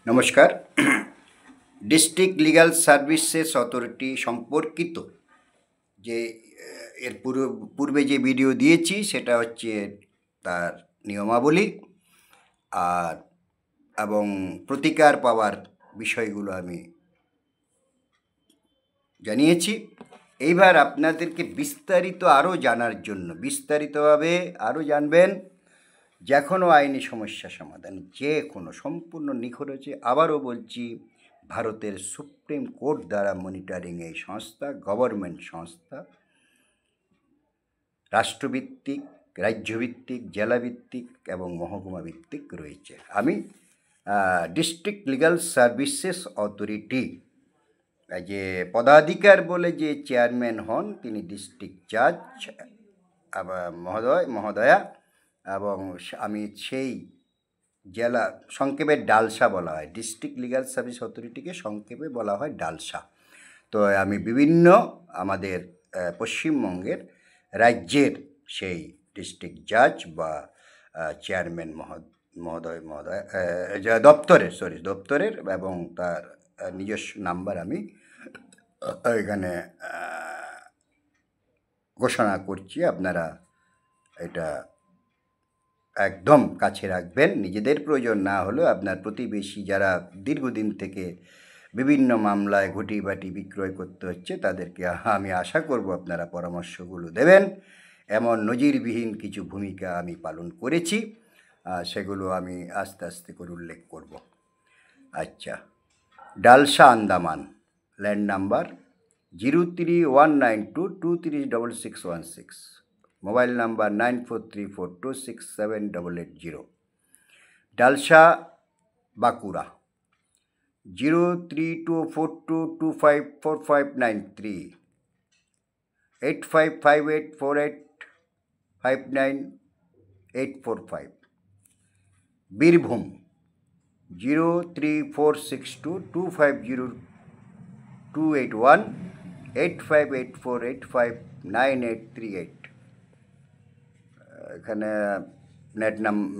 নমস্কার। District legal services authority সম্পর্কিত যে এর পূর্বে যে ভিডিও দিয়েছি সেটা হচ্ছে তার নিয়মাবলী আর এবং প্রতিকার পাওয়ার বিষয়গুলো আমি জানিয়েছি। এইবার আপনাদেরকে বিস্তারিত আরও জানার জন্য বিস্তারিতভাবে আরও জানবেন যে কোনো আইনি সমস্যা সমাধান যে কোনো সম্পূর্ণ নিখরচে, আবারও বলছি, ভারতের সুপ্রিম কোর্ট দ্বারা মনিটরিং এই সংস্থা গভর্নমেন্ট সংস্থা, রাষ্ট্রভিত্তিক, রাজ্যভিত্তিক, জেলাভিত্তিক এবং মহকুমা ভিত্তিক রয়েছে। আমি ডিস্ট্রিক্ট লিগ্যাল সার্ভিসেস অথরিটি যে পদাধিকার বলে যে চেয়ারম্যান হন তিনি ডিস্ট্রিক্ট জাজ মহোদয়া, এবং আমি সেই জেলা সংক্ষেপে ডালসা বলা হয়, ডিস্ট্রিক্ট লিগ্যাল সার্ভিস অথরিটিকে সংক্ষেপে বলা হয় ডালসা। তো আমি বিভিন্ন আমাদের পশ্চিমবঙ্গের রাজ্যের সেই ডিস্ট্রিক্ট জাজ বা চেয়ারম্যান দপ্তরের এবং তার নিজস্ব নাম্বার আমি এখানে ঘোষণা করছি। আপনারা এটা একদম কাছে রাখবেন, নিজেদের প্রয়োজন না হলেও আপনার প্রতিবেশী যারা দীর্ঘদিন থেকে বিভিন্ন মামলায় ঘটি বাটি বিক্রয় করতে হচ্ছে তাদেরকে আমি আশা করব আপনারা পরামর্শগুলো দেবেন। এমন নজিরবিহীন কিছু ভূমিকা আমি পালন করেছি, সেগুলো আমি আস্তে আস্তে করে উল্লেখ করব। আচ্ছা, ডালসা Andaman, land number 0319223666, mobile number 9434267880। ডালসা Bankura 0324225459 8558485985 Birbhum 03462250 8584859838। এখানে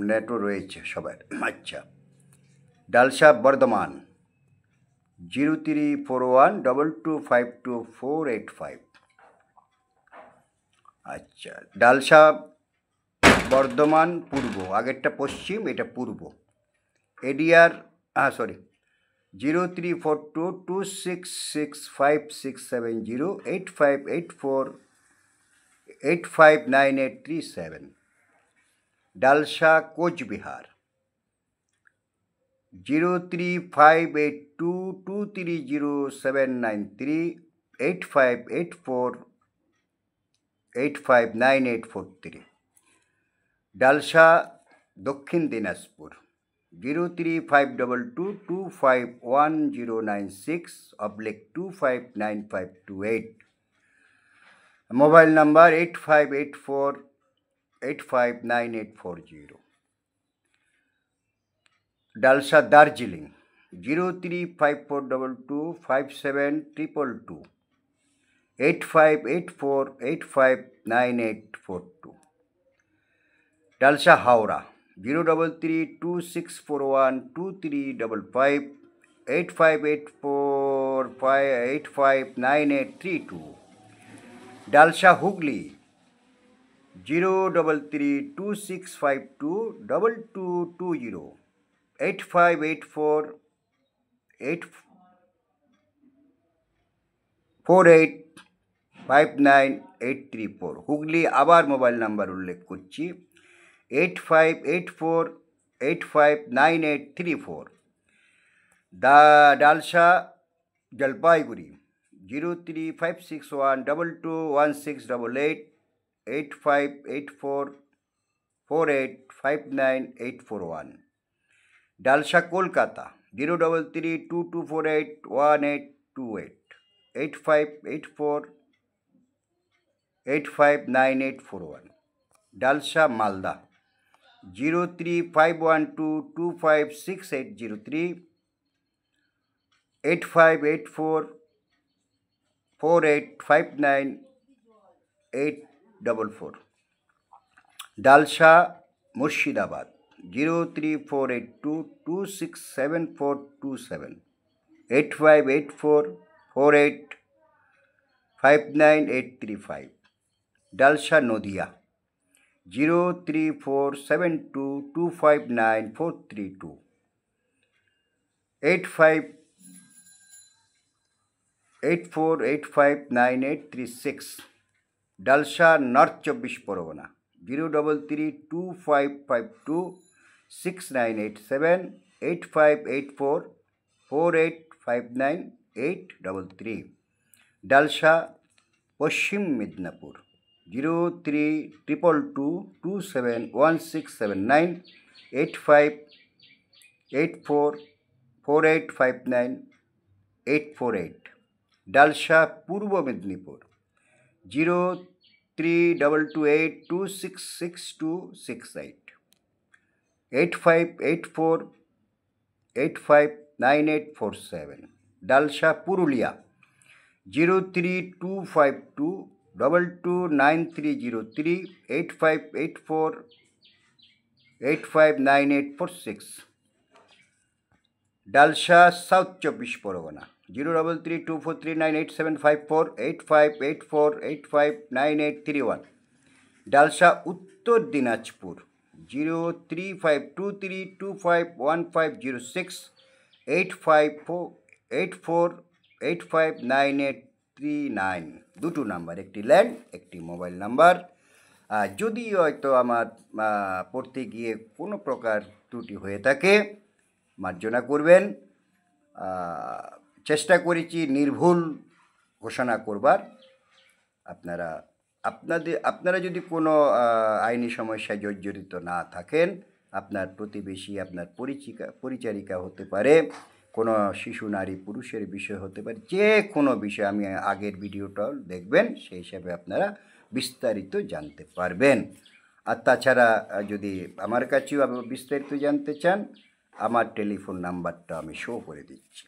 নেটও রয়েছে সবার। আচ্ছা, ডালসা বর্ধমান 034122522485। আচ্ছা, ডালসা বর্ধমান পূর্ব, আগেরটা পশ্চিম, এটা পূর্ব। এডিআর 0342266567 8584859837। ডালসা কোচবিহার 0358223079 8584859843। ডালসা দক্ষিণ দিনাজপুর 0352251096/259528, মোবাইল নাম্বার 8584859840। ডালসা দার্জিলিং 0354225722 8584859842। ডালসা হাওড়া 0332641235 8584859832। ডালসা হুগলি 0332652222 8584859834। হুগলি আবার মোবাইল নাম্বার উল্লেখ করছি 8584859834। ডালসা জলপাইগুড়ি 0356122168 8584485981। ডালসা কলকাতা 0332248128 8584859841। ডালসা মালদা 0351225680 858448598844। ডালসা মুর্শিদাবাদ 03482267427 8584485985 ডালসা নদিয়া 03472259432 8584859836 ডালসা নর্থ 24 পরগনা 03325526987 8584485983 ডালসা পশ্চিম মেদিনীপুর 03222271679 8584485988 ডালসা পূর্ব মেদিনীপুর 03228266268 8584859847 ডালসা পুরুলিয়া 03252229303 8584859846 ডালসা সাউথ 24 পরগনা 03324398754 8584859831 ডালসা উত্তর দিনাজপুর 03523251506 8584859839 দুটো নাম্বার, একটি ল্যান্ড একটি মোবাইল নাম্বার। যদি হয়তো আমার পড়তে গিয়ে কোনো প্রকার ত্রুটি হয়ে থাকে মার্জনা করবেন। চেষ্টা করেছি নির্ভুল ঘোষণা করবার। আপনারা যদি কোনো আইনি সমস্যায় জর্জরিত না থাকেন, আপনার প্রতিবেশী, আপনার পরিচারিকা হতে পারে, কোনো শিশু নারী পুরুষের বিষয় হতে পারে, যে কোনো বিষয় আমি আগের ভিডিওটাও দেখবেন, সেই হিসাবে আপনারা বিস্তারিত জানতে পারবেন। আর তাছাড়া যদি আমার কাছেও বিস্তারিত জানতে চান, আমার টেলিফোন নাম্বারটা আমি শো করে দিচ্ছি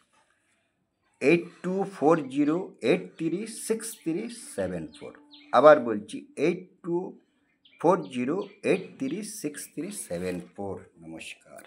8240836374। আবার বলছি 8240836374। নমস্কার।